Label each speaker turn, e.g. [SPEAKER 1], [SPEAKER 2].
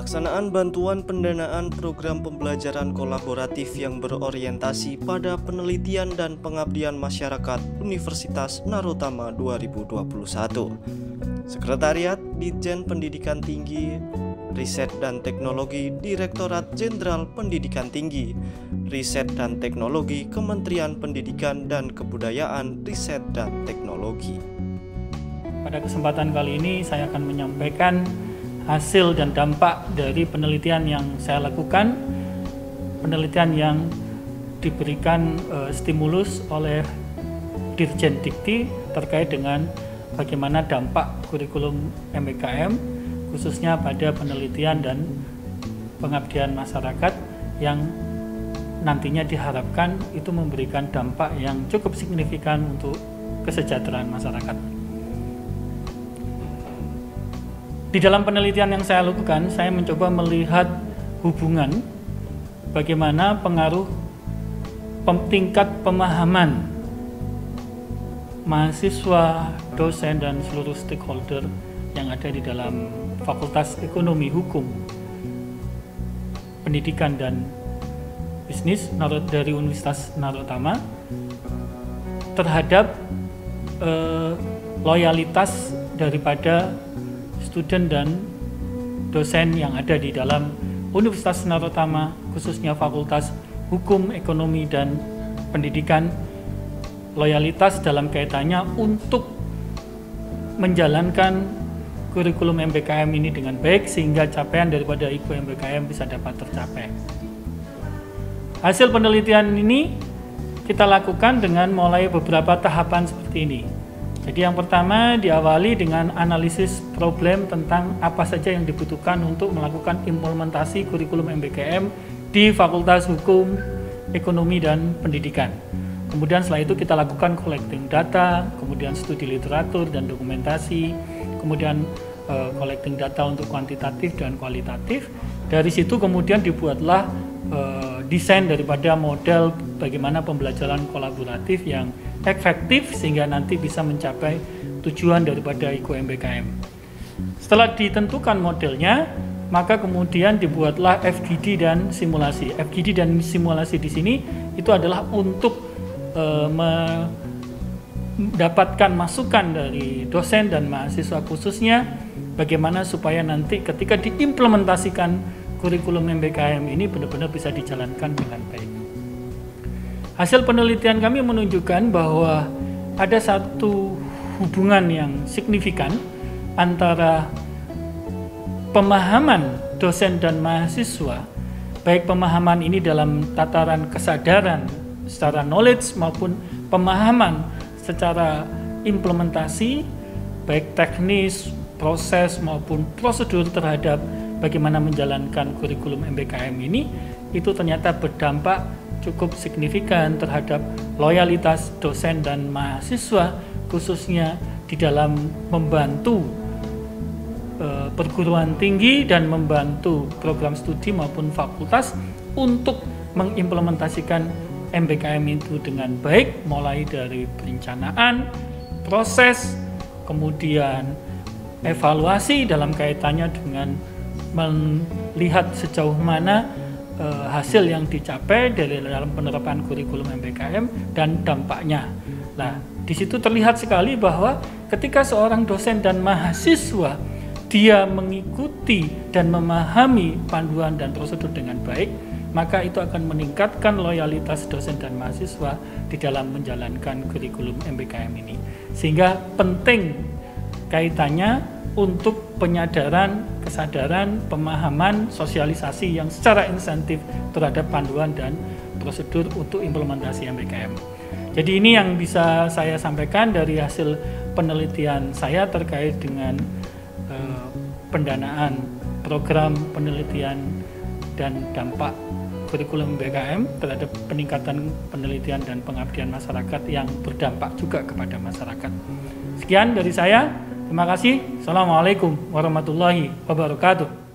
[SPEAKER 1] Pelaksanaan bantuan pendanaan program pembelajaran kolaboratif yang berorientasi pada penelitian dan pengabdian masyarakat Universitas Narotama 2021. Sekretariat Ditjen Pendidikan Tinggi, Riset dan Teknologi Direktorat Jenderal Pendidikan Tinggi, Riset dan Teknologi Kementerian Pendidikan dan Kebudayaan, Riset dan Teknologi.
[SPEAKER 2] Pada kesempatan kali ini saya akan menyampaikan hasil dan dampak dari penelitian yang saya lakukan, penelitian yang diberikan stimulus oleh Dirjen Dikti terkait dengan bagaimana dampak kurikulum MBKM khususnya pada penelitian dan pengabdian masyarakat yang nantinya diharapkan itu memberikan dampak yang cukup signifikan untuk kesejahteraan masyarakat. Di dalam penelitian yang saya lakukan, saya mencoba melihat hubungan bagaimana pengaruh tingkat pemahaman mahasiswa, dosen, dan seluruh stakeholder yang ada di dalam Fakultas Ekonomi, Hukum, Pendidikan, dan Bisnis dari Universitas Narotama terhadap loyalitas daripada student dan dosen yang ada di dalam Universitas Narotama, khususnya Fakultas Hukum, Ekonomi, dan Pendidikan, loyalitas dalam kaitannya untuk menjalankan kurikulum MBKM ini dengan baik sehingga capaian daripada IKU MBKM bisa dapat tercapai. Hasil penelitian ini kita lakukan dengan mulai beberapa tahapan seperti ini. Jadi yang pertama diawali dengan analisis problem tentang apa saja yang dibutuhkan untuk melakukan implementasi kurikulum MBKM di Fakultas Hukum, Ekonomi, dan Pendidikan. Kemudian setelah itu kita lakukan collecting data, kemudian studi literatur dan dokumentasi, kemudian collecting data untuk kuantitatif dan kualitatif. Dari situ kemudian dibuatlah desain daripada model bagaimana pembelajaran kolaboratif yang efektif sehingga nanti bisa mencapai tujuan daripada IKU MBKM. Setelah ditentukan modelnya, maka kemudian dibuatlah FGD dan simulasi. FGD dan simulasi di sini itu adalah untuk mendapatkan masukan dari dosen dan mahasiswa khususnya bagaimana supaya nanti ketika diimplementasikan kurikulum MBKM ini benar-benar bisa dijalankan dengan baik. Hasil penelitian kami menunjukkan bahwa ada satu hubungan yang signifikan antara pemahaman dosen dan mahasiswa, baik pemahaman ini dalam tataran kesadaran secara knowledge maupun pemahaman secara implementasi, baik teknis, proses maupun prosedur terhadap bagaimana menjalankan kurikulum MBKM ini, itu ternyata berdampak cukup signifikan terhadap loyalitas dosen dan mahasiswa khususnya di dalam membantu perguruan tinggi dan membantu program studi maupun fakultas untuk mengimplementasikan MBKM itu dengan baik, mulai dari perencanaan, proses, kemudian evaluasi dalam kaitannya dengan melihat sejauh mana hasil yang dicapai dari dalam penerapan kurikulum MBKM dan dampaknya. Nah, di situ terlihat sekali bahwa ketika seorang dosen dan mahasiswa dia mengikuti dan memahami panduan dan prosedur dengan baik, maka itu akan meningkatkan loyalitas dosen dan mahasiswa di dalam menjalankan kurikulum MBKM ini. Sehingga penting kaitannya untuk penyadaran, kesadaran, pemahaman, sosialisasi yang secara insentif terhadap panduan dan prosedur untuk implementasi MBKM. Jadi ini yang bisa saya sampaikan dari hasil penelitian saya terkait dengan pendanaan program penelitian dan dampak kurikulum MBKM terhadap peningkatan penelitian dan pengabdian masyarakat yang berdampak juga kepada masyarakat. Sekian dari saya. Terima kasih. Assalamualaikum warahmatullahi wabarakatuh.